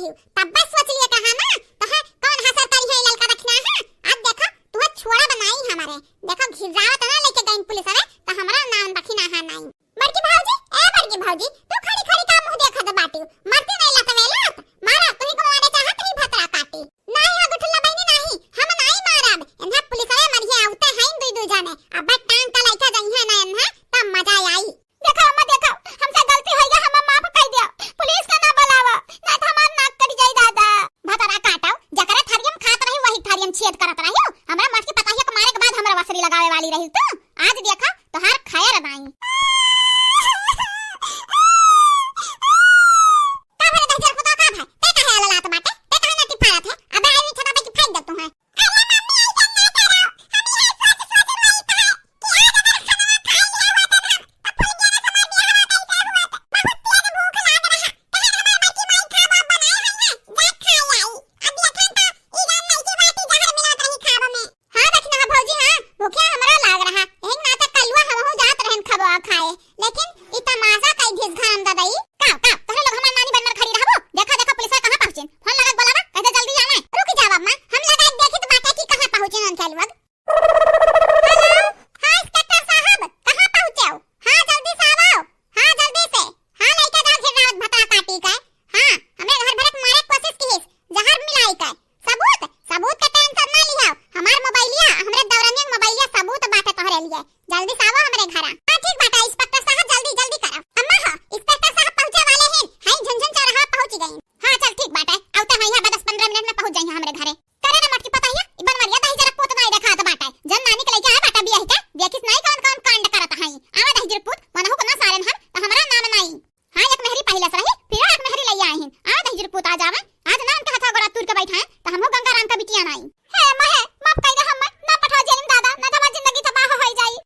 रही हूँ तब बस सोच लिए कहा ना तो है कौन हसर करी है ललका रखना है। आज देखो तू छोड़ा बनाई हमारे देखो घिरावत ना लेके गई पुलिस वाले तो हमारा नाम रखी ना है नहीं। बड़की भौजी तू खड़ी खड़ी का मुंह देखत बाटी मरती नहीं लत वेला मारा तू ही को मारे चाहत ही भतरा काटी नहीं हो गुठला बहनी नहीं हम नहीं मारब इन्हा पुलिस वाले मरिए आउते हैं दू जाने अब टांग का लइका जई है ना इन्हा तब मजा आई। देखो अम्मा देखो हमसे गलती हो गया हम माफ कर दिया पुलिस का ना बुलावा ना तो हमार नाक कट जाई दादा भतरा काटाओ जकरा थरियम खात रही वही थरियम छेद करत रहियो हमरा मत की पता है के मारे के बाद हमरा वसरी लगावे वाली रही तू आज देखा तोहार खैर नहीं। जल्दी से आओ हमरे घर। हां ठीक बात है इंस्पेक्टर साहब जल्दी जल्दी करो। अम्मा हां इंस्पेक्टर साहब पहुंचे वाले हैं हां झंझन चौराहा पहुंच गए। हां चल ठीक बात है आते हैं यहां 10-15 मिनट में पहुंच जाएंगे हमरे घरे। करे ना मटकी पता है ई बनवरिया दही जरा पोत नहीं देखा तो बात है जन नानी के लेके आया बाटा बियाह के देखिस नहीं कौन कौन कांड करत है आवा दही जरा पोत मनहु को ना सारन हम तो हमरा नाम नहीं। हां एक मेहरी पहले से रही फिर एक मेहरी ले आए हैं आवा दही जरा पोत आ जावे आज नाम के हाथा गोरा तुर के बैठा है तो हमहु गंगाराम का बिटिया नहीं है महे माफ कर दे हम ना पठा जेलिम दादा ना तो जिंदगी तबाह हो जाई।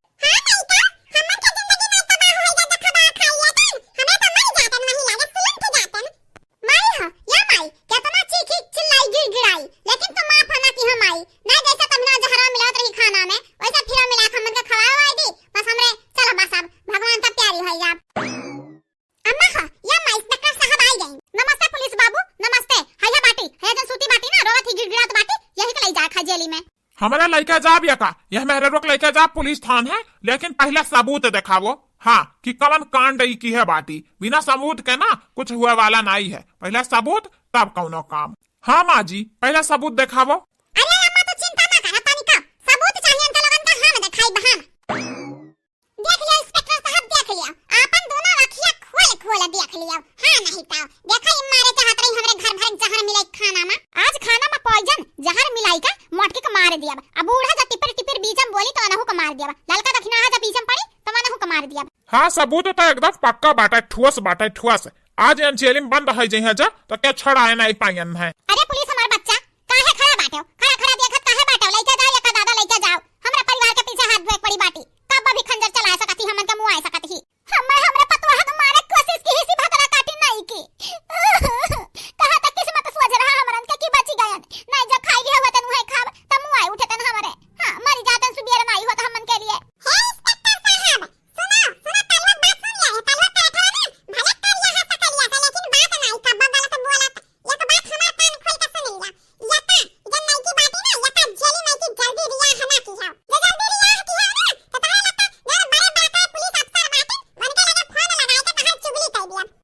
हमारा लड़का जाब या का यह मेरे रोक लड़का जाब पुलिस थान है लेकिन पहले सबूत दिखावो। हाँ कि कवन कांड की है बाटी बिना सबूत के ना कुछ हुआ वाला नहीं है पहले सबूत तब कौनो काम। हाँ माँ जी पहले सबूत दिखावो। अरे अम्मा तो चिंता ना करो तनिका सबूत चाहिए तो लगन का हम दिखाई बहाना। देख लिया इंस्पेक्टर साहब देख लिया आपन दोनों अखियां खोल खोल देख लिया। हां नहीं तो देखा मारे चाहत रही हमरे घर भर जहर मिलाई खाना में आज खाना में पॉइजन जहर मिलाई का मोटके को मार दिया अब बूढ़ा जा टिपर टिपर बीचम बोली तो अनहु को मार दिया ललका दखना जा बीचम पड़ी तो अनहु को मार दिया। हाँ सबूत तो एकदम पक्का बाटा ठोस आज जेलिम बंद है जहाँ जा तो क्या छड़ा नहीं पायन है। अरे पुलिस हमार बच्चा काहे खड़ा बाटो खड़ा देखत काहे बाटो लइका जाओ या का दादा लइका जाओ हमरा परिवार के पीछे हाथ धोए पड़ी बाटी कब भी खंजर चला सकती हमन के मुंह आ सकती ही हमरा पतवा के मारे कोशिश की हिसी भतरा काटी नहीं की कहां तक किस्मत सोच रहा हमरन के की बची गयन नहीं जब खाई गए होतन उहे खाब त मुंह आए उठतन हमरे। हां मर जातन सुबेर नहीं होत हमन के लिए। हे इंस्पेक्टर साहब सुनो तलवा बात सुन ले तलवा बैठा ना भले कर यहां से कर लिया लेकिन बात नहीं का बगल से बोला एक बात हमार कान खोल के सुन लिया यका जन नहीं की बात ना यका जेली नहीं की जल्दी रिया हना की हो जो जल्दी रिया की हो ना तो तारा लगता यार बड़े बात है पुलिस अफसर बात मन के लगा फोन लगाए के बाहर चुगली कर दिया।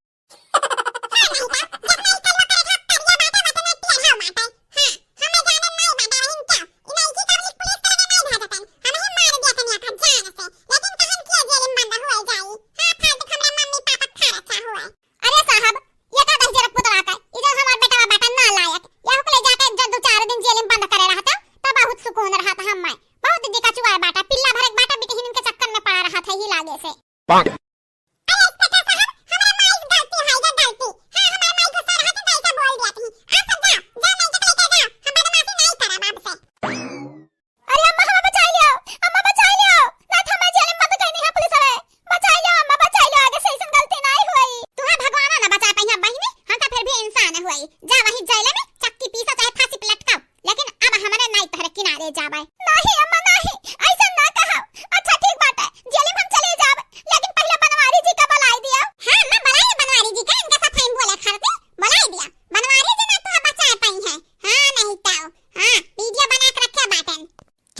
बनवारी जी का इनका सब फाइन बोले खरते बुलाई दिया बनवारी जी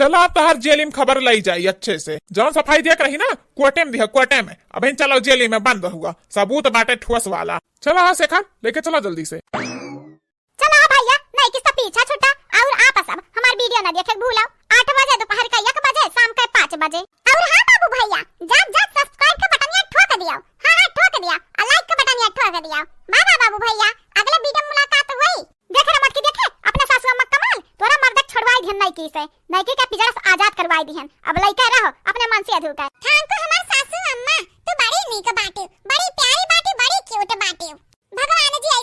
चलो आप तो हर जेल में खबर लाई जाई अच्छे से। जौन सफाई देख रही ना कोटे में दिया कोटे में, अब चलो जेल में बंद हुआ, सबूत बाटे ठोस वाला। चलो हाँ शेखर लेके चलो जल्दी से। चलो भैया नहीं किसका पीछा छुटा और आप सब हमारी वीडियो ना देखे भूलो। 8 बजे दोपहर का 1 बजे शाम का 5 बजे। और हाँ बाबू भैया जब सब्सक्राइब का बटन ये ठोक दिया, हाँ ठोक दिया, और लाइक का बटन ये ठोक दिया। बाय बाबू भैया, अगले वीडियो में मुलाकात हुई। देखे रमत की देखे अपने सासू अम्मा कमाल तोरा मर्द छुड़वाई दिहन नहीं की से, नहीं की का पिजरा से आजाद करवाई दिहन। अब लइका रहो अपने मन से अधूर कर। थैंक यू हमार सासू अम्मा, तू बड़ी नीक बाटे, बड़ी प्यारी बाटे, बड़ी क्यूट बाटे। भगवान जी